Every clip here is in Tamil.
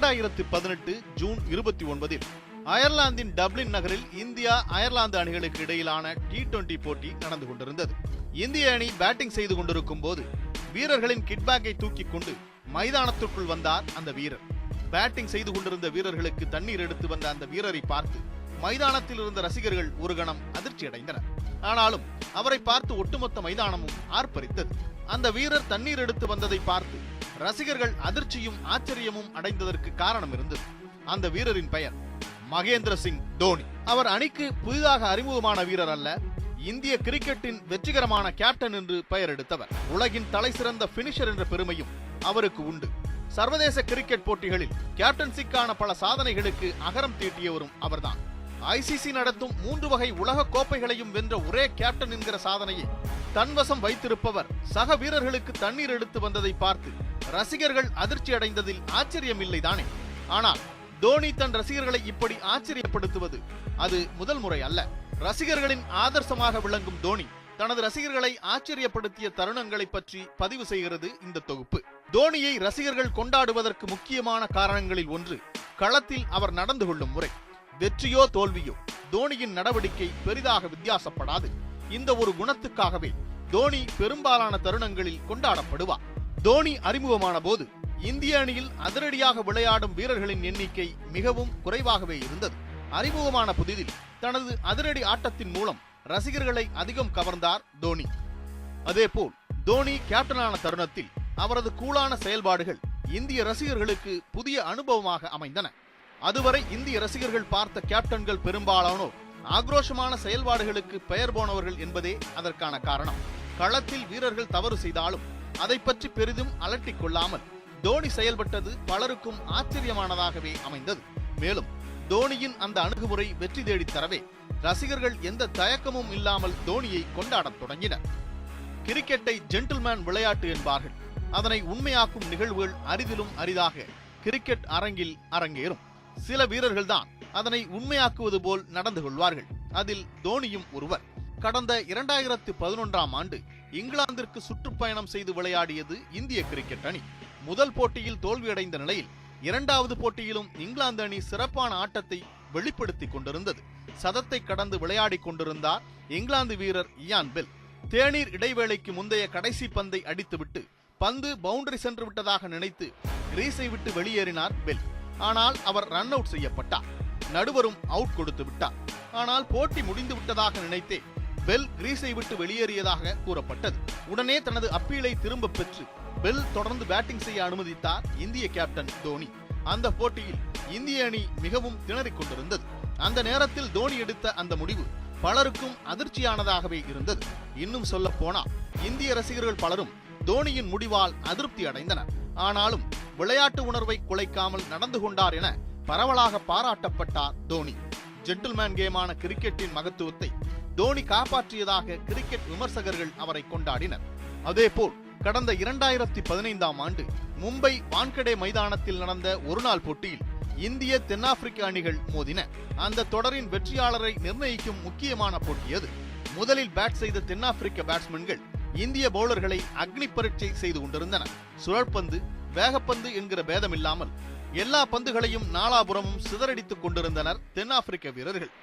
2018 ஜூன் 29 அயர்லாந்தின் டப்ளின் நகரில் இந்தியா அயர்லாந்து அணிகளுக்கு இடையிலான T20 போட்டி நடந்து கொண்டிருந்தது. இந்திய அணி பேட்டிங் செய்து கொண்டிருக்கும் போது வீரர்களின் கிட்பேக்கை தூக்கிக் கொண்டு மைதானத்திற்குள் வந்தார் அந்த வீரர். பேட்டிங் செய்து கொண்டிருந்த வீரர்களுக்கு தண்ணீர் எடுத்து வந்த அந்த வீரரை பார்த்து மைதானத்தில் இருந்த ரசிகர்கள் ஒரு கணம் அதிர்ச்சி அடைந்தனர். ஆனாலும் அவரை பார்த்து ஒட்டுமொத்த மைதானமும் ஆர்ப்பரித்தது. அந்த வீரர் தண்ணீர் எடுத்து வந்ததை பார்த்து ரசிகர்கள் அதிர்ச்சியும் ஆச்சரியமும் அடைந்ததற்கு காரணம் இருந்தது. அந்த வீரரின் பெயர் மகேந்திர சிங் தோனி. அவர் அணிக்கு புதிதாக அறிமுகமான வீரர் அல்ல, இந்திய கிரிக்கெட்டின் வெற்றிகரமான கேப்டன் என்று பெயர் எடுத்தவர். உலகின் தலை சிறந்த பினிஷர் என்ற பெருமையும் அவருக்கு உண்டு. சர்வதேச கிரிக்கெட் போட்டிகளில் கேப்டன்சிக்கான பல சாதனைகளுக்கு அகரம் தீட்டியவரும் அவர்தான். ICC நடத்தும் 3 வகை உலக கோப்பைகளையும் வென்ற ஒரே கேப்டன் என்கிற சாதனையை தன்வசம் வைத்திருப்பவர் சக வீரர்களுக்கு தண்ணீர் எடுத்து வந்ததை பார்த்து ரசிகர்கள் அதிர்ச்சி அடைந்ததில் ஆச்சரியம் இல்லைதானே. ஆனால் தோனி தன் ரசிகர்களை இப்படி ஆச்சரியப்படுத்துவது அது முதல் முறை அல்ல. ரசிகர்களின் ஆதர்சமாக விளங்கும் தோனி தனது ரசிகர்களை ஆச்சரியப்படுத்திய தருணங்களை பற்றி பதிவு செய்கிறது இந்த தொகுப்பு. தோனியை ரசிகர்கள் கொண்டாடுவதற்கு முக்கியமான காரணங்களில் ஒன்று களத்தில் அவர் நடந்து கொள்ளும் முறை. வெற்றியோ தோல்வியோ தோனியின் நடவடிக்கை பெரிதாக வித்தியாசப்படாது. இந்த ஒரு குணத்துக்காகவே தோனி பெரும்பாலான தருணங்களில் கொண்டாடப்படுவார். தோனி அறிமுகமான போது இந்திய அணியில் அதிரடியாக விளையாடும் வீரர்களின் எண்ணிக்கை மிகவும் குறைவாகவே இருந்தது. அறிமுகமான புதிதில் தனது அதிரடி ஆட்டத்தின் மூலம் ரசிகர்களை அதிகம் கவர்ந்தார் தோனி. அதேபோல் தோனி கேப்டனான தருணத்தில் அவரது கூலான செயல்பாடுகள் இந்திய ரசிகர்களுக்கு புதிய அனுபவமாக அமைந்தன. அதுவரை இந்திய ரசிகர்கள் பார்த்த கேப்டன்கள் பெரும்பாலானோர் ஆக்ரோஷமான செயல்பாடுகளுக்கு பெயர் போனவர்கள் என்பதே அதற்கான காரணம். களத்தில் வீரர்கள் தவறு செய்தாலும் அதை பற்றி பெரிதும் அலட்டிக் கொள்ளாமல் தோனி செயல்பட்டது பலருக்கும் ஆச்சரியமானதாகவே அமைந்தது. மேலும் தோனியின் அந்த அணுகுமுறை வெற்றி தேடித் தரவே ரசிகர்கள் எந்த தயக்கமும் இல்லாமல் தோனியை கொண்டாடத் தொடங்கினர். கிரிக்கெட்டை ஜென்டில்மேன் விளையாட்டு என்பார்கள். அதனை உண்மையாக்கும் நிகழ்வுகள் அரிதிலும் அரிதாக கிரிக்கெட் அரங்கில் அரங்கேறும். சில வீரர்கள் தான் அதனை உண்மையாக்குவது போல் நடந்து கொள்வார்கள். அதில் தோனியும் ஒருவர். கடந்த 2011ஆம் ஆண்டு இங்கிலாந்திற்கு சுற்றுப்பயணம் செய்து விளையாடியது இந்திய கிரிக்கெட் அணி. முதல் போட்டியில் தோல்வியடைந்த நிலையில் 2வது போட்டியிலும் இங்கிலாந்து அணி சிறப்பான ஆட்டத்தை வெளிப்படுத்திக் கொண்டிருந்தது. சதத்தை கடந்து விளையாடி கொண்டிருந்தார் இங்கிலாந்து வீரர் இயான் பெல். தேநீர் இடைவேளைக்கு முந்தைய கடைசி பந்தை அடித்துவிட்டு பந்து பவுண்டரி சென்று விட்டதாக நினைத்து கிரீஸை விட்டு வெளியேறினார் பெல். ஆனால் அவர் ரன் அவுட் செய்யப்பட்டார். நடுவரும் அவுட் கொடுத்து விட்டார். ஆனால் போட்டி முடிந்து விட்டதாக நினைத்தே பெல் கிரீஸை விட்டு வெளியேறியதாக கூறப்பட்டது. உடனே தனது அப்பீலை திரும்ப பெற்று பெல் தொடர்ந்து பேட்டிங் செய்ய அனுமதித்தார் இந்திய கேப்டன் தோனி. அந்த போட்டியில் இந்திய அணி மிகவும் திணறிக் கொண்டிருந்தது. அந்த நேரத்தில் தோனி எடுத்த அந்த முடிவு பலருக்கும் அதிர்ச்சியானதாகவே இருந்தது. இன்னும் சொல்ல போனால் இந்திய ரசிகர்கள் பலரும் தோனியின் முடிவால் அதிருப்தி அடைந்தனர். ஆனாலும் விளையாட்டு உணர்வை குலைக்காமல் நடந்து கொண்டார் என பரவலாக பாராட்டப்பட்டார் தோனி. ஜென்டில்மேன் கேமான கிரிக்கெட்டின் மகத்துவத்தை தோனி காப்பாற்றியதாக கிரிக்கெட் விமர்சகர்கள் அவரை கொண்டாடினர். அதேபோல் கடந்த 2015ஆம் ஆண்டு மும்பை வான்கடே மைதானத்தில் நடந்த ஒருநாள் போட்டியில் இந்திய தென்னாப்பிரிக்க அணிகள் மோதின. அந்த தொடரின் வெற்றியாளரை நிர்ணயிக்கும் முக்கியமான போட்டி அது. முதலில் பேட் செய்த தென்னாப்பிரிக்க பேட்ஸ்மேன்கள் இந்திய பவுலர்களை அக்னி பரீட்சை செய்து கொண்டிருந்தனர். சுழற்பந்து, வேகப்பந்து என்கிற பேதமில்லாமல் எல்லா பந்துகளையும் நாலாபுரமும் சிதறடித்துக் கொண்டிருந்தனர் தென்னாப்பிரிக்க வீரர்கள்.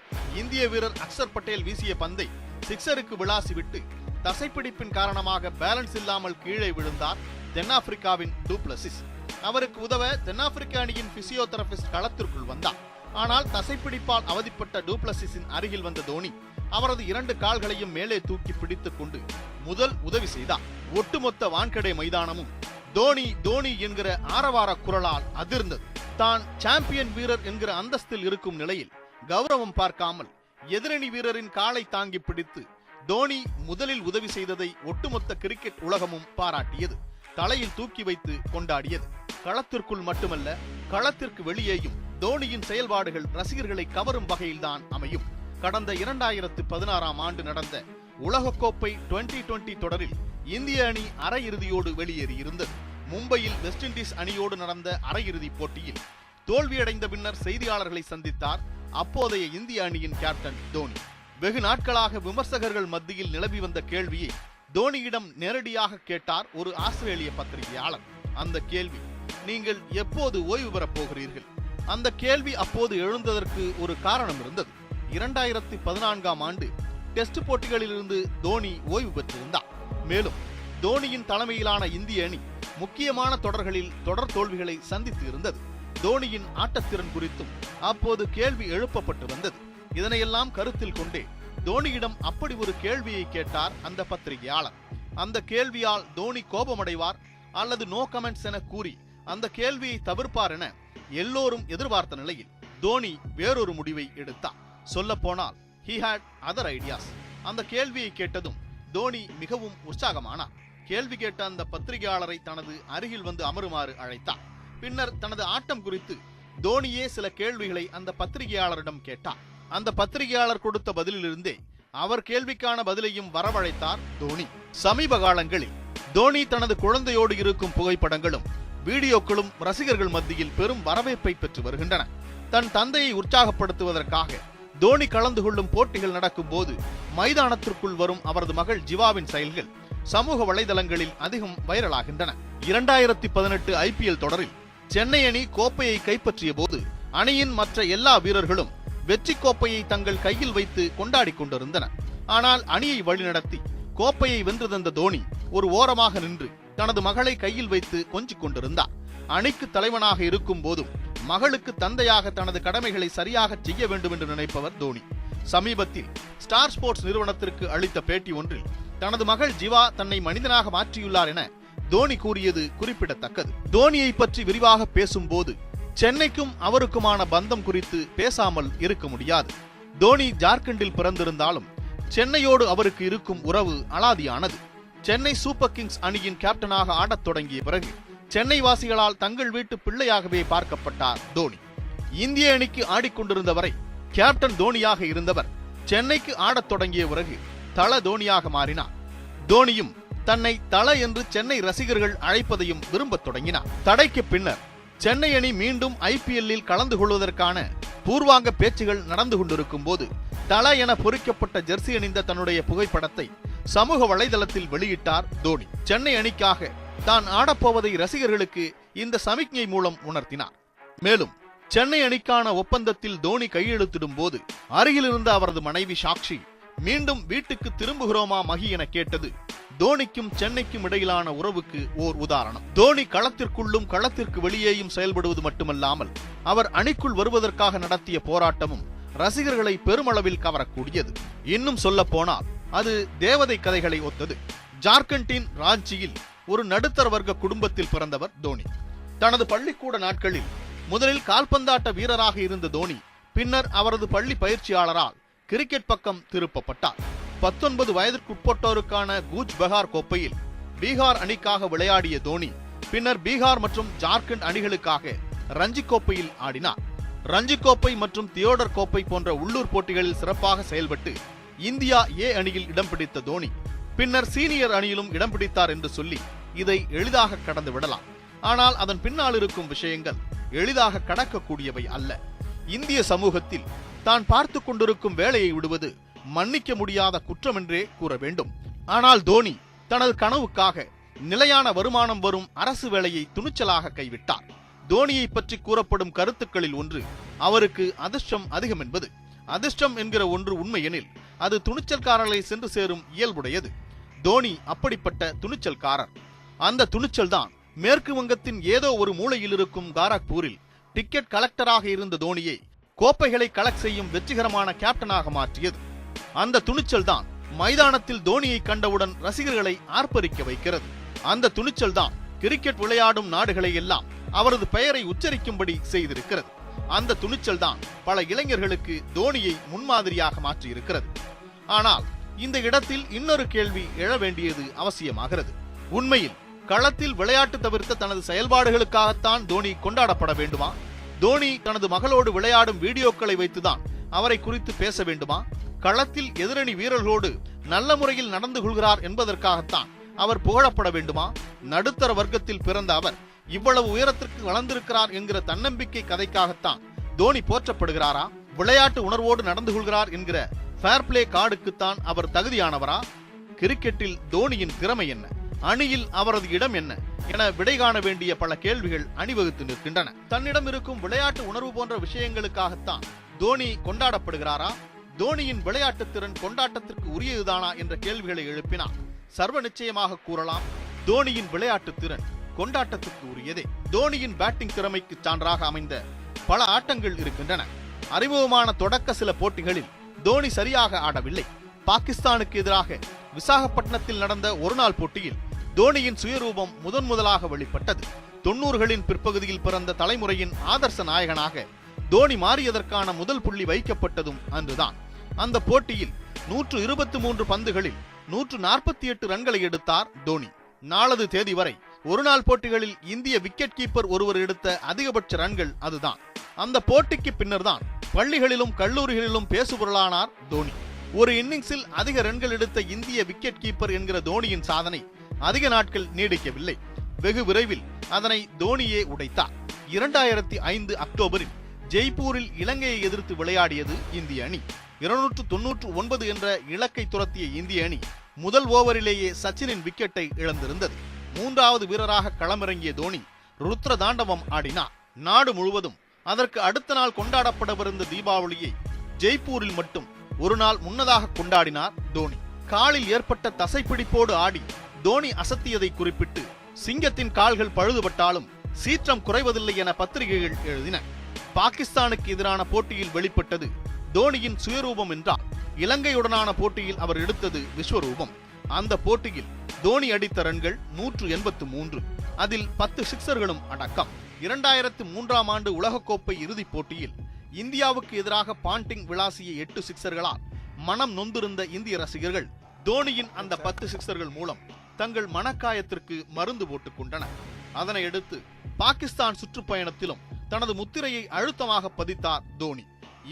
இந்திய வீரர் அக்சர் பட்டேல் வீசிய பந்தை சிக்ஸருக்கு விளாசிவிட்டு தசைப்பிடிப்பின் காரணமாக பேலன்ஸ் இல்லாமல் கீழே விழுந்தார் தென்னாப்பிரிக்காவின் டூப்ளசிஸ். அவருக்கு உதவ தென்னாப்பிரிக்க அணியின் பிசியோதெரபிஸ்ட் களத்திற்குள் வந்தார். ஆனால் தசைப்பிடிப்பால் அவதிப்பட்ட டூப்ளசிஸின் அருகில் வந்த தோனி அவரது 2 கால்களையும் மேலே தூக்கி பிடித்துக் கொண்டு முதல் உதவி செய்தார். ஒட்டுமொத்த வான்கடே மைதானமும் தோனி தோனி என்கிற ஆரவார குரலால் அதிர்ந்தது. தான் சாம்பியன் வீரர் என்கிற அந்தஸ்தில் இருக்கும் நிலையில் கௌரவம் பார்க்காமல் எதிரணி வீரரின் காலை தாங்கி பிடித்து தோனி முதலில் உதவி செய்ததை ஒட்டுமொத்த கிரிக்கெட் உலகமும் பாராட்டியது. தலையில் தூக்கி வைத்து கொண்டாடியது. களத்திற்குள் மட்டுமல்ல, களத்திற்கு வெளியேயும் தோனியின் செயல்பாடுகள் ரசிகர்களை கவரும் வகையில்தான் அமையும். கடந்த 2016ஆம் ஆண்டு நடந்த உலகக்கோப்பை 2020 தொடரில் இந்திய அணி அரையிறுதியோடு வெளியேறியிருந்தது. மும்பையில் வெஸ்ட் இண்டீஸ் அணியோடு நடந்த அரையிறுதி போட்டியில் தோல்வியடைந்த பின்னர் செய்தியாளர்களை சந்தித்தார் அப்போதைய இந்திய அணியின் கேப்டன் தோனி. வெகு நாட்களாக விமர்சகர்கள் மத்தியில் நிலவி வந்த கேள்வியை தோனியிடம் நேரடியாக கேட்டார் ஒரு ஆஸ்திரேலிய பத்திரிகையாளர். அந்த கேள்வி, நீங்கள் எப்போது ஓய்வு பெறப் போகிறீர்கள்? அந்த கேள்வி அப்போது எழுந்ததற்கு ஒரு காரணம் இருந்தது. 2014ஆம் ஆண்டு டெஸ்ட் போட்டிகளிலிருந்து தோனி ஓய்வு பெற்றிருந்தார். மேலும் தோனியின் தலைமையிலான இந்திய அணி முக்கியமான தொடர்களில் தொடர் தோல்விகளை சந்தித்து இருந்தது. தோனியின் ஆட்டத்திறன் குறித்தும் அப்போது கேள்வி எழுப்பப்பட்டு வந்தது. இதனையெல்லாம் கருத்தில் கொண்டே தோனியிடம் அப்படி ஒரு கேள்வியை கேட்டார் அந்த பத்திரிகையாளர். அந்த கேள்வியால் தோனி கோபமடைவார் அல்லது நோ கமெண்ட்ஸ் என கூறி அந்த கேள்வியை தவிர்ப்பார் என எல்லோரும் எதிர்பார்த்த நிலையில் தோனி வேறொரு முடிவை எடுத்தார். சொல்ல போனால் he had other ideas. அந்த கேள்வியை கேட்டதும் தோனி மிகவும் உற்சாகமானார். கேள்வி கேட்ட அந்த பத்திரிகையாளரை தனது அருகில் வந்து அமருமாறு அழைத்தார். பின்னர் தனது ஆட்டம் குறித்து தோனியே சில கேள்விகளை அந்த பத்திரிகையாளரிடம் கேட்டார். அந்த பத்திரிகையாளர் கொடுத்த பதிலிலிருந்தே அவர் கேள்விக்கான பதிலையும் வரவழைத்தார் தோனி. சமீப காலங்களில் தோனி தனது குழந்தையோடு இருக்கும் புகைப்படங்களும் வீடியோக்களும் ரசிகர்கள் மத்தியில் பெரும் வரவேற்பை பெற்று வருகின்றன. தன் தந்தையை உற்சாகப்படுத்துவதற்காக தோனி கலந்து கொள்ளும் போட்டிகள் நடக்கும் போது மைதானத்திற்குள் வரும் அவரது மகள் ஜிவாவின் செயல்கள் சமூக வலைதளங்களில் அதிகம் வைரலாகின்றன. 2018 IPL தொடரில் சென்னை அணி கோப்பையை கைப்பற்றிய போது அணியின் மற்ற எல்லா வீரர்களும் வெற்றி கோப்பையை தங்கள் கையில் வைத்து கொண்டாடி கொண்டிருந்தனர். ஆனால் அணியை வழிநடத்தி கோப்பையை வென்று தந்த தோனி ஒரு ஓரமாக நின்று தனது மகளை கையில் வைத்து கொஞ்சிக் கொண்டிருந்தார். அணிக்கு தலைவனாக இருக்கும் போதும் மகளுக்கு தந்தையாக தனது கடமைகளை சரியாக செய்ய வேண்டும் என்று நினைப்பவர் தோனி. சமீபத்தில் ஸ்டார் ஸ்போர்ட்ஸ் நிறுவனத்திற்கு அளித்த பேட்டி ஒன்றில் தனது மகள் ஜிவா தன்னை மனிதனாக மாற்றியுள்ளார் என தோனி கூறியது குறிப்பிடத்தக்கது. தோனியை பற்றி விரிவாக பேசும்போது சென்னைக்கும் அவருக்குமான பந்தம் குறித்து பேசாமல் இருக்க முடியாது. தோனி ஜார்க்கண்டில் பிறந்திருந்தாலும் சென்னையோடு அவருக்கு இருக்கும் உறவு அலாதியானது. சென்னை சூப்பர் கிங்ஸ் அணியின் கேப்டனாக ஆடத் தொடங்கிய பிறகு சென்னை வாசிகளால் தங்கள் வீட்டு பிள்ளையாகவே பார்க்கப்பட்டார் தோனி. இந்திய அணிக்கு ஆடிக்கொண்டிருந்த வரை கேப்டன் தோனியாக இருந்தவர் சென்னைக்கு ஆடத் தொடங்கிய பிறகு தல தோனியாக மாறினார். தோனியும் தன்னை தல என்று சென்னை ரசிகர்கள் அழைப்பதையும் விரும்பத் தொடங்கினார். தடைக்கு பின்னர் சென்னை அணி மீண்டும் IPL-இல் கலந்து கொள்வதற்கான பூர்வாங்க பேச்சுகள் நடந்து கொண்டிருக்கும் போது தல என பொறிக்கப்பட்ட ஜெர்சி அணிந்த தன்னுடைய புகைப்படத்தை சமூக வலைதளத்தில் வெளியிட்டார் தோனி. சென்னை அணிக்காக தான் ஆடப்போவதை ரசிகர்களுக்கு இந்த சமிக்ஞை மூலம் உணர்த்தினார். மேலும் சென்னை அணிக்கான ஒப்பந்தத்தில் தோனி கையெழுத்திடும் போது அருகில் இருந்த அவரது மனைவி சாக்ஷி மீண்டும் வீட்டுக்கு திரும்புகிறோமா மகி என கேட்டது தோனிக்கும் சென்னைக்கும் இடையிலான உறவுக்கு ஓர் உதாரணம். தோனி களத்திற்குள்ளும் களத்திற்கு வெளியேயும் செயல்படுவது மட்டுமல்லாமல் அவர் அணிக்குள் வருவதற்காக நடத்திய போராட்டமும் ரசிகர்களை பெருமளவில் கவரக்கூடியது. இன்னும் சொல்ல போனால் அது தேவதை கதைகளை ஒத்தது. ஜார்க்கண்டின் ராஞ்சியில் ஒரு நடுத்தர வர்க்க குடும்பத்தில் பிறந்தவர் தோனி. தனது பள்ளிக்கூட நாட்களில் முதலில் கால்பந்தாட்ட வீரராக இருந்த தோனி பின்னர் அவரது பள்ளி பயிற்சியாளரால் கிரிக்கெட் பக்கம் திருப்பப்பட்டார். 19 வயதிற்குட்பட்டோருக்கான கூச் பெஹார் கோப்பையில் பீகார் அணிக்காக விளையாடிய தோனி பின்னர் பீகார் மற்றும் ஜார்க்கண்ட் அணிகளுக்காக ரஞ்சி கோப்பையில் ஆடினார். ரஞ்சி கோப்பை மற்றும் தியோடர் கோப்பை போன்ற உள்ளூர் போட்டிகளில் சிறப்பாக செயல்பட்டு இந்தியா A அணியில் இடம் பிடித்த தோனி பின்னர் சீனியர் அணியிலும் இடம் பிடித்தார் என்று சொல்லி இதை எளிதாக கடந்து விடலாம். ஆனால் அதன் பின்னால் இருக்கும் விஷயங்கள் எளிதாக கடக்கக்கூடியவை அல்ல. இந்திய சமூகத்தில் தான் பார்த்து கொண்டிருக்கும் வேலையை விடுவது மன்னிக்க முடியாத குற்றம் என்றே கூற வேண்டும். ஆனால் தோனி தனது கனவுக்காக நிலையான வருமானம் வரும் அரசு வேலையை துணிச்சலாக கைவிட்டார். தோனியை பற்றி கூறப்படும் கருத்துக்களில் ஒன்று அவருக்கு அதிர்ஷ்டம் அதிகம் என்பது. அதிர்ஷ்டம் என்கிற ஒன்று உண்மையெனில் அது துணிச்சல்காரர்களை சென்று சேரும் இயல்புடையது. தோனி அப்படிப்பட்ட துணிச்சல்காரர். அந்த துணிச்சல் தான் மேற்கு வங்கத்தின் ஏதோ ஒரு மூலையில் இருக்கும் காரக்பூரில் டிக்கெட் கலெக்டராக இருந்த தோனியை கோப்பைகளை கலெக்ட் செய்யும் வெற்றிகரமான கேப்டனாக மாற்றியது. அந்த துணிச்சல் தான் மைதானத்தில் தோனியை கண்டவுடன் ரசிகர்களை ஆர்ப்பரிக்க வைக்கிறது. அந்த துணிச்சல் தான் கிரிக்கெட் விளையாடும் நாடுகளை எல்லாம் அவரது பெயரை உச்சரிக்கும்படி செய்திருக்கிறது. அந்த துணிச்சல் தான் பல இளைஞர்களுக்கு தோனியை முன்மாதிரியாக மாற்றியிருக்கிறது. ஆனால் இந்த இடத்தில் இன்னொரு கேள்வி எழ வேண்டியது அவசியமாகிறது. உண்மையில் களத்தில் விளையாட்டு தவிர்த்த தனது செயல்பாடுகளுக்காகத்தான் தோனி கொண்டாடப்பட வேண்டுமா? தோனி தனது மகளோடு விளையாடும் வீடியோக்களை வைத்துதான் அவரை குறித்து பேச வேண்டுமா? களத்தில் எதிரணி வீரர்களோடு நல்ல முறையில் நடந்து கொள்கிறார் என்பதற்காகத்தான் அவர் புகழப்பட வேண்டுமா? நடுத்தர வர்க்கத்தில் பிறந்த அவர் இவ்வளவு உயரத்திற்கு வளர்ந்திருக்கிறார் என்கிற தன்னம்பிக்கை கதைக்காகத்தான் தோனி போற்றப்படுகிறாரா? விளையாட்டு உணர்வோடு நடந்து கொள்கிறார் என்கிற ஃபேர் பிளே கார்டுக்குத்தான் அவர் தகுதியானவரா? கிரிக்கெட்டில் தோனியின் திறமை என்ன? அணியில் அவரது இடம் என்ன என விடை காண வேண்டிய பல கேள்விகள் அணிவகுத்து நிற்கின்றன. தன்னிடம் இருக்கும் விளையாட்டு உணர்வு போன்ற விஷயங்களுக்காகத்தான் தோனி கொண்டாடப்படுகிறாரா, தோனியின் விளையாட்டு திறன் கொண்டாட்டத்திற்கு உரியதுதானா என்ற கேள்விகளை எழுப்பினார். சர்வ நிச்சயமாக கூறலாம், தோனியின் விளையாட்டு திறன் கொண்டாட்டத்திற்கு உரியதே. தோனியின் பேட்டிங் திறமைக்கு சான்றாக அமைந்த பல ஆட்டங்கள் இருக்கின்றன. அறிமுகமான தொடக்க சில போட்டிகளில் தோனி சரியாக ஆடவில்லை. பாகிஸ்தானுக்கு எதிராக விசாகப்பட்டினத்தில் நடந்த ஒருநாள் போட்டியில் தோனியின் சுயரூபம் முதலாக வெளிப்பட்டது. 90களின் பிற்பகுதியில் பிறந்த தலைமுறையின் ஆதர்ச நாயகனாக தோனி மாறியதற்கான முதல் புள்ளி வைக்கப்பட்டதும் அன்றுதான். அந்த போட்டியில் 123 பந்துகளில் 148 ரன்களை எடுத்தார் தோனி. நாளது தேதி வரை ஒருநாள் போட்டிகளில் இந்திய விக்கெட் கீப்பர் ஒருவர் எடுத்த அதிகபட்ச ரன்கள் அதுதான். அந்த போட்டிக்கு பின்னர் தான் பள்ளிகளிலும் கல்லூரிகளிலும் பேசுபொருளானார் தோனி. ஒரு இன்னிங்ஸில் அதிக ரன்கள் எடுத்த இந்திய விக்கெட் கீப்பர் என்கிற தோனியின் சாதனை அதிக நாட்கள் நீடிக்கவில்லை. வெகு விரைவில் அதனை தோனியே உடைத்தார். 2005 அக்டோபரில் ஜெய்ப்பூரில் இலங்கையை எதிர்த்து விளையாடியது இந்திய அணி. 299 என்ற இலக்கை துரத்திய இந்திய அணி முதல் ஓவரிலேயே சச்சினின் விக்கெட்டை இழந்திருந்தது. 3வது வீரராக களமிறங்கிய தோனி ருத்ர தாண்டவம் ஆடினார். நாடு முழுவதும் அதற்கு அடுத்த நாள் கொண்டாடப்படவிருந்த தீபாவளியை ஜெய்ப்பூரில் மட்டும் ஒரு நாள் முன்னதாக கொண்டாடினார் தோனி. காலில் ஏற்பட்ட தசைப்பிடிப்போடு ஆடி தோனி அசத்தியதை குறிப்பிட்டு, சிங்கத்தின் கால்கள் பழுதுபட்டாலும் சீற்றம் குறைவதில்லை என பத்திரிகைகள் எழுதின. பாகிஸ்தானுக்கு எதிரான போட்டியில் வெளிப்பட்டது தோனியின் சுயரூபம் என்றால், இலங்கையுடனான போட்டியில் அவர் எடுத்தது விஸ்வரூபம். அந்த போட்டியில் தோனி அடித்த ரன்கள் 183, அதில் 10 சிக்சர்களும் அடக்கம். 2003ஆம் ஆண்டு உலகக்கோப்பை இறுதிப் போட்டியில் இந்தியாவுக்கு எதிராக பாண்டிங் விளாசிய 8 சிக்சர்களால் மனம் நொந்திருந்த இந்திய ரசிகர்கள் தோனியின் அந்த 10 சிக்சர்கள் மூலம் தங்கள் மனக்காயத்திற்கு மருந்து போட்டுக் கொண்டனர். அதனையடுத்து பாகிஸ்தான் சுற்றுப்பயணத்திலும் தனது முத்திரையை அழுத்தமாக பதித்தார் தோனி.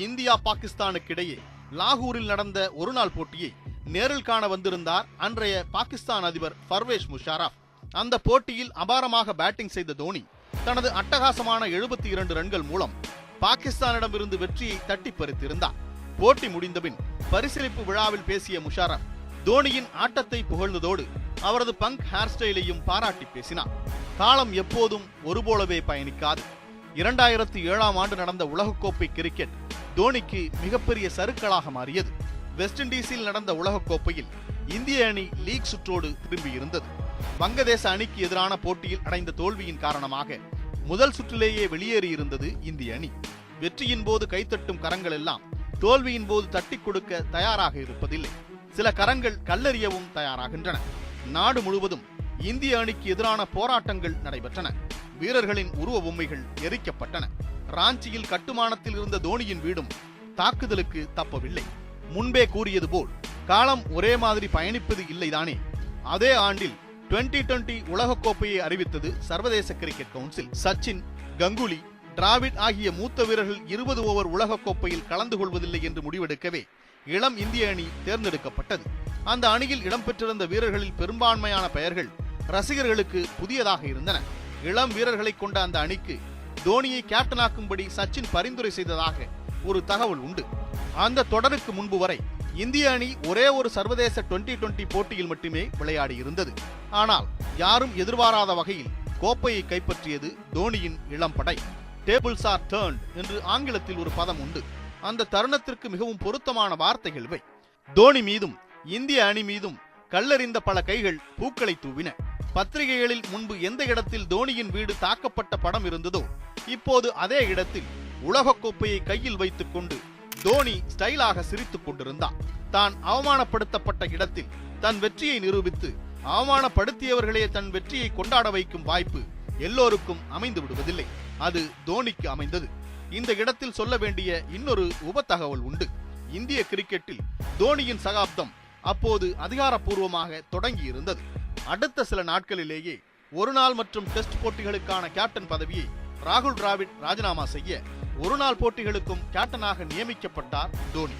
இந்தியா பாகிஸ்தானுக்கு இடையே லாகூரில் நடந்த ஒருநாள் போட்டியை நேரில் காண வந்திருந்தார் அன்றைய பாகிஸ்தான் அதிபர் பர்வேஸ் முஷாரப். அந்த போட்டியில் அபாரமாக பேட்டிங் செய்த தோனி தனது அட்டகாசமான 72 ரன்கள் மூலம் பாகிஸ்தானிடமிருந்து வெற்றியை தட்டி பறித்திருந்தார். போட்டி முடிந்தபின் பரிசீலிப்பு விழாவில் பேசிய முஷாரப் தோனியின் ஆட்டத்தை புகழ்ந்ததோடு அவரது பங்க் ஹேர் ஸ்டைலையும் பாராட்டி பேசினார். காலம் எப்போதும் ஒருபோலவே பயணிக்காது. 2007ஆம் ஆண்டு நடந்த உலகக்கோப்பை கிரிக்கெட் தோனிக்கு மிகப்பெரிய சறுக்கலாக மாறியது. வெஸ்ட் இண்டீஸில் நடந்த உலகக்கோப்பையில் இந்திய அணி லீக் சுற்றோடு திரும்பியிருந்தது. வங்கதேச அணிக்கு எதிரான போட்டியில் அடைந்த தோல்வியின் காரணமாக முதல் சுற்றிலேயே வெளியேறியிருந்தது இந்திய அணி. வெற்றியின் போது கைத்தட்டும் கரங்கள் எல்லாம் தோல்வியின் போது தட்டி கொடுக்க தயாராக இருப்பதில்லை. சில கரங்கள் கல்லெறியவும் தயாராகின்றன. நாடு முழுவதும் இந்திய அணிக்கு எதிரான போராட்டங்கள் நடைபெற்றன. வீரர்களின் உருவ பொம்மைகள் எரிக்கப்பட்டன. ராஞ்சியில் கட்டுமானத்தில் இருந்த தோனியின் வீடும் தாக்குதலுக்கு தப்பவில்லை. முன்பே கூறியது போல் காலம் ஒரே மாதிரி பயணிப்பது இல்லைதானே. அதே ஆண்டில் 2020 உலகக்கோப்பையை அறிவித்தது சர்வதேச கிரிக்கெட் கவுன்சில். சச்சின், கங்குலி, டிராவிட் ஆகிய மூத்த வீரர்கள் 20 ஓவர் உலகக்கோப்பையில் கலந்து கொள்வதில்லை என்று முடிவெடுக்கவே இளம் இந்திய அணி தேர்ந்தெடுக்கப்பட்டது. அந்த அணியில் இடம்பெற்றிருந்த வீரர்களில் பெரும்பான்மையான பெயர்கள் ரசிகர்களுக்கு புதியதாக இருந்தன. இளம் வீரர்களை கொண்ட அந்த அணிக்கு தோனியை கேப்டனாக்கும்படி சச்சின் பரிந்துரை செய்ததாக ஒரு தகவல் உண்டு. அந்த தொடருக்கு முன்பு வரை இந்திய அணி ஒரே ஒரு சர்வதேச 2020 போட்டியில் மட்டுமே விளையாடி இருந்தது. ஆனால் யாரும் எதிர்பாராத வகையில் கோப்பையை கைப்பற்றியது தோனியின் இளம் படை. டேபிள்ஸ் ஆர் டர்ன்ட் என்று ஆங்கிலத்தில் ஒரு பதம் உண்டு. அந்த தருணத்திற்கு மிகவும் பொருத்தமான வார்த்தைகள் இவை. தோனி மீதும் இந்திய அணி மீதும் கல்லெறிந்த பல கைகள் பூக்களை தூவின. பத்திரிகைகளில் முன்பு எந்த இடத்தில் தோனியின் வீடு தாக்கப்பட்ட படம் இருந்ததோ, இப்போது அதே இடத்தில் உலகக்கோப்பையை கையில் வைத்துக் கொண்டு தோனி ஸ்டைலாக சிரித்துக் கொண்டிருந்தார். தான் அவமானப்படுத்தப்பட்ட இடத்தில் தன் வெற்றியை நிரூபித்து அவமானப்படுத்தியவர்களே தன் வெற்றியை கொண்டாட வைக்கும் வாய்ப்பு எல்லோருக்கும் அமைந்து விடுவதில்லை. அது தோனிக்கு அமைந்தது. இந்த இடத்தில் சொல்ல வேண்டிய இன்னொரு உப தகவல் உண்டு. இந்திய கிரிக்கெட்டில் தோனியின் சகாப்தம் அப்போது அதிகாரப்பூர்வமாக தொடங்கி இருந்தது. அடுத்த சில நாட்களிலேயே ஒருநாள் மற்றும் டெஸ்ட் போட்டிகளுக்கான கேப்டன் பதவியை ராகுல் டிராவிட் ராஜினாமா செய்ய ஒருநாள் போட்டிகளுக்கும் கேப்டனாக நியமிக்கப்பட்டார் தோனி.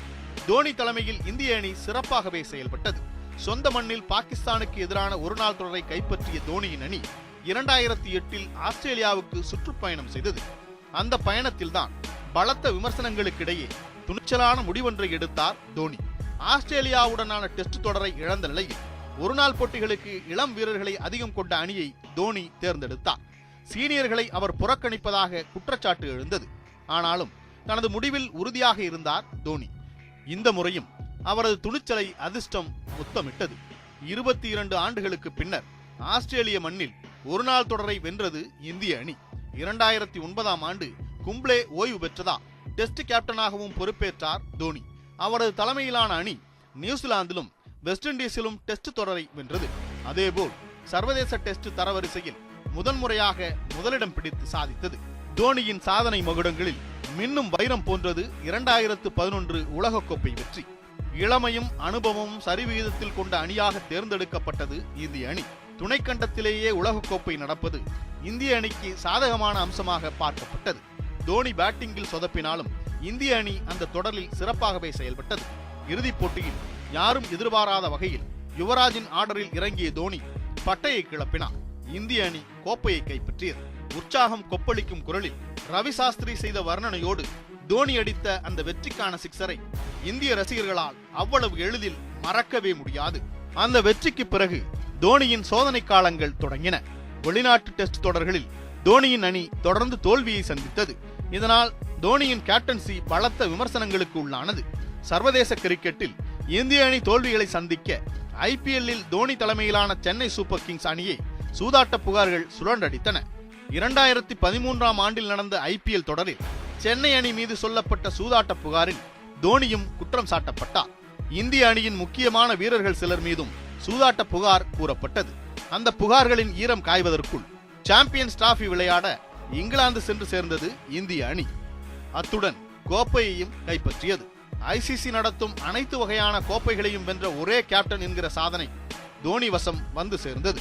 தோனி தலைமையில் இந்திய அணி சிறப்பாகவே செயல்பட்டது. சொந்த மண்ணில் பாகிஸ்தானுக்கு எதிரான ஒருநாள் தொடரை கைப்பற்றிய தோனியின் அணி 2008இல் ஆஸ்திரேலியாவுக்கு சுற்றுப்பயணம் செய்தது. அந்த பயணத்தில்தான் பலத்த விமர்சனங்களுக்கிடையே துணிச்சலான முடிவொன்றை எடுத்தார் தோனி. ஆஸ்திரேலியாவுடனான டெஸ்ட் தொடரை இழந்த நிலையில் ஒருநாள் போட்டிகளுக்கு இளம் வீரர்களை அதிகம் கொண்ட அணியை தோனி தேர்ந்தெடுத்தார். சீனியர்களை அவர் புறக்கணிப்பதாக குற்றச்சாட்டு எழுந்தது. ஆனாலும் தனது முடிவில் உறுதியாக இருந்தார் தோனி. இந்த முறையும் அவரது துணிச்சலை அதிர்ஷ்டம் முத்தமிட்டது. 22 ஆண்டுகளுக்கு பின்னர் ஆஸ்திரேலிய மண்ணில் ஒருநாள் தொடரை வென்றது இந்திய அணி. 2009ஆம் ஆண்டு கும்ப்ளே ஓய்வு பெற்றதால் டெஸ்ட் கேப்டனாகவும் பொறுப்பேற்றார் தோனி. அவரது தலைமையிலான அணி நியூசிலாந்திலும் வெஸ்ட் இண்டீஸிலும் டெஸ்ட் தொடரை வென்றது. அதேபோல் சர்வதேச டெஸ்ட் தரவரிசையில் முதன்முறையாக முதலிடம் பிடித்து சாதித்தது. தோனியின் சாதனை மகுடங்களில் மின்னும் வைரம் போன்றது 2011 உலகக்கோப்பை வெற்றி. இளமையும் அனுபவமும் சரிவிகிதத்தில் கொண்ட அணியாக தேர்ந்தெடுக்கப்பட்டது இந்திய அணி. துணைக்கண்டத்திலேயே உலகக்கோப்பை நடப்பது இந்திய அணிக்கு சாதகமான அம்சமாக பார்க்கப்பட்டது. தோனி பேட்டிங்கில் சொதப்பினாலும் இந்திய அணி அந்த தொடரில் சிறப்பாகவே செயல்பட்டது. இறுதிப் போட்டியில் யாரும் எதிர்பாராத வகையில் யுவராஜின் ஆர்டரில் இறங்கிய தோனி பட்டையை கிளப்பினார். இந்திய அணி கோப்பையை கைப்பற்றியது. உற்சாகம் கொப்பளிக்கும் குரலில் ரவி சாஸ்திரி செய்த வர்ணனையோடு தோனி அடித்த அந்த வெற்றிக்கான சிக்ஸரை இந்திய ரசிகர்களால் அவ்வளவு எளிதில் மறக்கவே முடியாது. அந்த வெற்றிக்கு பிறகு தோனியின் சோதனை காலங்கள் தொடங்கின. வெளிநாட்டு டெஸ்ட் தொடர்களில் தோனியின் அணி தொடர்ந்து தோல்வியை சந்தித்தது. இதனால் தோனியின் கேப்டன்சி பலத்த விமர்சனங்களுக்கு உள்ளானது. சர்வதேச கிரிக்கெட்டில் இந்திய அணி தோல்விகளை சந்திக்க ஐபிஎல்லில் தோனி தலைமையிலான சென்னை சூப்பர் கிங்ஸ் அணியை சூதாட்ட புகார்கள் சுழன்றடித்தன. 2013ஆம் ஆண்டில் நடந்த ஐபிஎல் தொடரில் சென்னை அணி மீது சொல்லப்பட்ட சூதாட்ட புகாரில் தோனியும் குற்றம் சாட்டப்பட்டார். இந்திய அணியின் முக்கியமான வீரர்கள் சிலர் மீதும் சூதாட்ட புகார் கூறப்பட்டது. அந்த புகார்களின் ஈரம் காய்வதற்குள் சாம்பியன்ஸ் டிராபி விளையாட இங்கிலாந்து சென்று சேர்ந்தது இந்திய அணி. அத்துடன் கோப்பையையும் கைப்பற்றியது. ஐசிசி நடத்தும் அனைத்து வகையான கோப்பைகளையும் வென்ற ஒரே கேப்டன் என்கிற சாதனை தோனி வசம் வந்து சேர்ந்தது.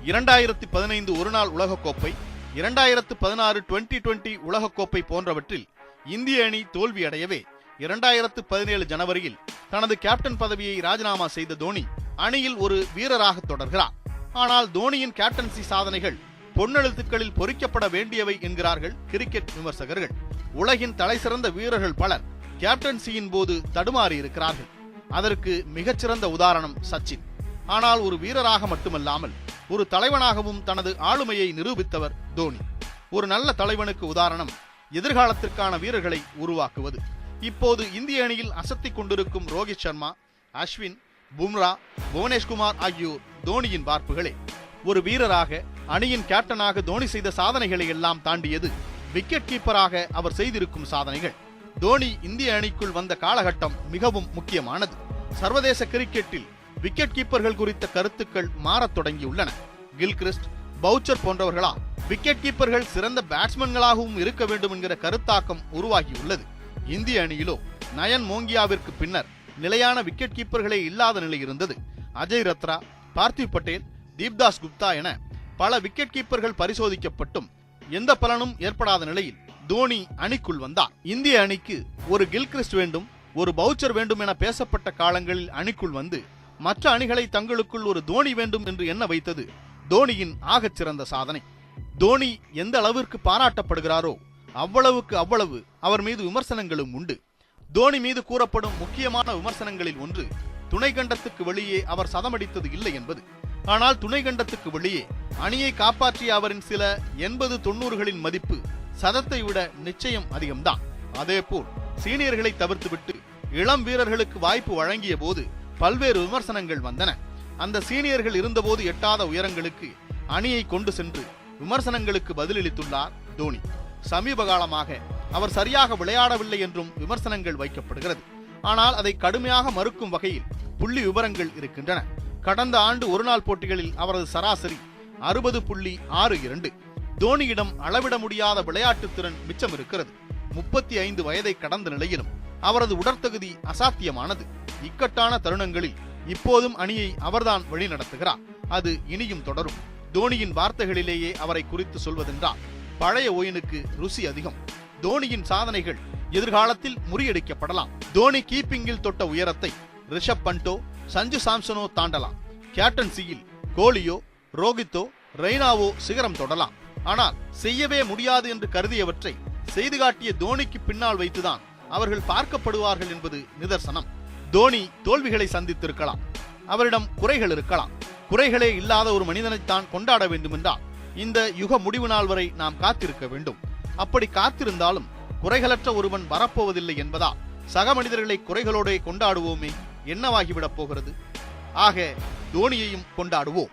2015 ஒருநாள் உலகக்கோப்பை, 2016 2020 உலகக்கோப்பை போன்றவற்றில் இந்திய அணி தோல்வியடையவே 2017 ஜனவரியில் தனது கேப்டன் பதவியை ராஜினாமா செய்த தோனி அணியில் ஒரு வீரராக தொடர்கிறார். ஆனால் தோனியின் கேப்டன்சி சாதனைகள் பொன்னெழுத்துக்களில் பொறிக்கப்பட வேண்டியவை என்கிறார்கள் கிரிக்கெட் விமர்சகர்கள். உலகின் தலைசிறந்த வீரர்கள் பலர் கேப்டன்சியின் போது தடுமாறி இருக்கிறார்கள். அதற்கு மிகச்சிறந்த உதாரணம் சச்சின். ஆனால் ஒரு வீரராக மட்டுமல்லாமல் ஒரு தலைவனாகவும் தனது ஆளுமையை நிரூபித்தவர் தோனி. ஒரு நல்ல தலைவனுக்கு உதாரணம் எதிர்காலத்திற்கான வீரர்களை உருவாக்குவது. இப்போது இந்திய அணியில் அசத்திக் கொண்டிருக்கும் ரோஹித் சர்மா, அஸ்வின், பும்ரா, புவனேஷ்குமார் ஆகியோர் தோனியின் வார்ப்புகளே. ஒரு வீரராக அணியின் கேப்டனாக தோனி செய்த சாதனைகளை எல்லாம் தாண்டியது விக்கெட் கீப்பராக அவர் செய்திருக்கும் சாதனைகள். தோனி இந்திய அணிக்குள் வந்த காலகட்டம் மிகவும் முக்கியமானது. சர்வதேச கிரிக்கெட்டில் விக்கெட் கீப்பர்கள் குறித்த கருத்துக்கள் மாறத் தொடங்கியுள்ளன. கில்கிறிஸ்ட், பவுச்சர் போன்றவர்களால் விக்கெட் கீப்பர்கள் சிறந்த பேட்ஸ்மேன்களாகவும் இருக்க வேண்டும் என்கிற கருத்தாக்கம் உருவாகியுள்ளது. இந்திய அணியிலோ நயன் மோங்கியாவிற்கு பின்னர் நிலையான விக்கெட் கீப்பர்களே இல்லாத நிலை இருந்தது. அஜய் ரத்ரா, பார்த்திவ் பட்டேல், தீப்தாஸ் குப்தா என பல விக்கெட் கீப்பர்கள் பரிசோதிக்கப்பட்டும் எந்த பலனும் ஏற்படாத நிலையில் தோனி அணிக்குள் வந்தார். இந்திய அணிக்கு ஒரு கில்கிறிஸ்ட் வேண்டும், ஒரு பவுச்சர் வேண்டும் என பேசப்பட்ட காலங்களில் அணிக்குள் வந்து மற்ற அணிகளை தங்களுக்குள் ஒரு தோனி வேண்டும் என்று எண்ண வைத்தது தோனியின் ஆகச் சிறந்த சாதனை. தோனி எந்த அளவிற்கு பாராட்டப்படுகிறாரோ அவ்வளவு அவர் மீது விமர்சனங்களும் உண்டு. தோனி மீது கூறப்படும் முக்கியமான விமர்சனங்களில் ஒன்று துணைக்கண்டத்துக்கு வெளியே அவர் சதமடித்தது இல்லை என்பது. ஆனால் துணைக்கண்டத்துக்கு வெளியே அணியை காப்பாற்றிய அவரின் சில 80-90களின் மதிப்பு சதத்தை விட நிச்சயம் அதிகம்தான். அதேபோல் சீனியர்களை தவிர்த்துவிட்டு இளம் வீரர்களுக்கு வாய்ப்பு வழங்கிய போது பல்வேறு விமர்சனங்கள் வந்தன. அந்த சீனியர்கள் இருந்தபோது எட்டாத உயரங்களுக்கு அணியை கொண்டு சென்று விமர்சனங்களுக்கு பதிலளித்துள்ளார் தோனி. சமீப காலமாக அவர் சரியாக விளையாடவில்லை என்றும் விமர்சனங்கள் வைக்கப்படுகிறது. ஆனால் அதை கடுமையாக மறுக்கும் வகையில் புள்ளி விவரங்கள் இருக்கின்றன. கடந்த ஆண்டு ஒருநாள் போட்டிகளில் அவரது சராசரி 60.62. தோனியிடம் அளவிட முடியாத விளையாட்டு திறன் மிச்சம் இருக்கிறது. 35 வயதை கடந்த நிலையிலும் அவரது உடற்தகுதி அசாத்தியமானது. இக்கட்டான தருணங்களில் இப்போதும் அணியை அவர்தான் வழிநடத்துகிறார். அது இனியும் தொடரும். தோனியின் வார்த்தைகளிலேயே அவரை குறித்து சொல்வதென்றால் பழைய ஒயினுக்கு ருசி அதிகம். தோனியின் சாதனைகள் எதிர்காலத்தில் முறியடிக்கப்படலாம். தோனி கீப்பிங்கில் தொட்ட உயரத்தை ரிஷப் பண்டோ, சஞ்சு சாம்சனோ தாண்டலாம். கேப்டன்சியில் கோலியோ, ரோஹித்தோ, ரெய்னாவோ சிகரம் தொடலாம். ஆனால் செய்யவே முடியாது என்று கருதியவற்றை செய்து காட்டிய தோனிக்கு பின்னால் வைத்துதான் அவர்கள் பார்க்கப்படுவார்கள் என்பது நிதர்சனம். தோனி தோல்விகளை சந்தித்திருக்கலாம், அவரிடம் குறைகள் இருக்கலாம். குறைகளே இல்லாத ஒரு மனிதனைத்தான் கொண்டாட வேண்டுமென்றால் இந்த யுக முடிவு நாள் வரை நாம் காத்திருக்க வேண்டும். அப்படி காத்திருந்தாலும் குறைகளற்ற ஒருவன் வரப்போவதில்லை என்பதால் சக மனிதர்களை குறைகளோட கொண்டாடுவோமே, என்னவாகிவிடப் போகிறது? ஆக தோனியையும் கொண்டாடுவோம்.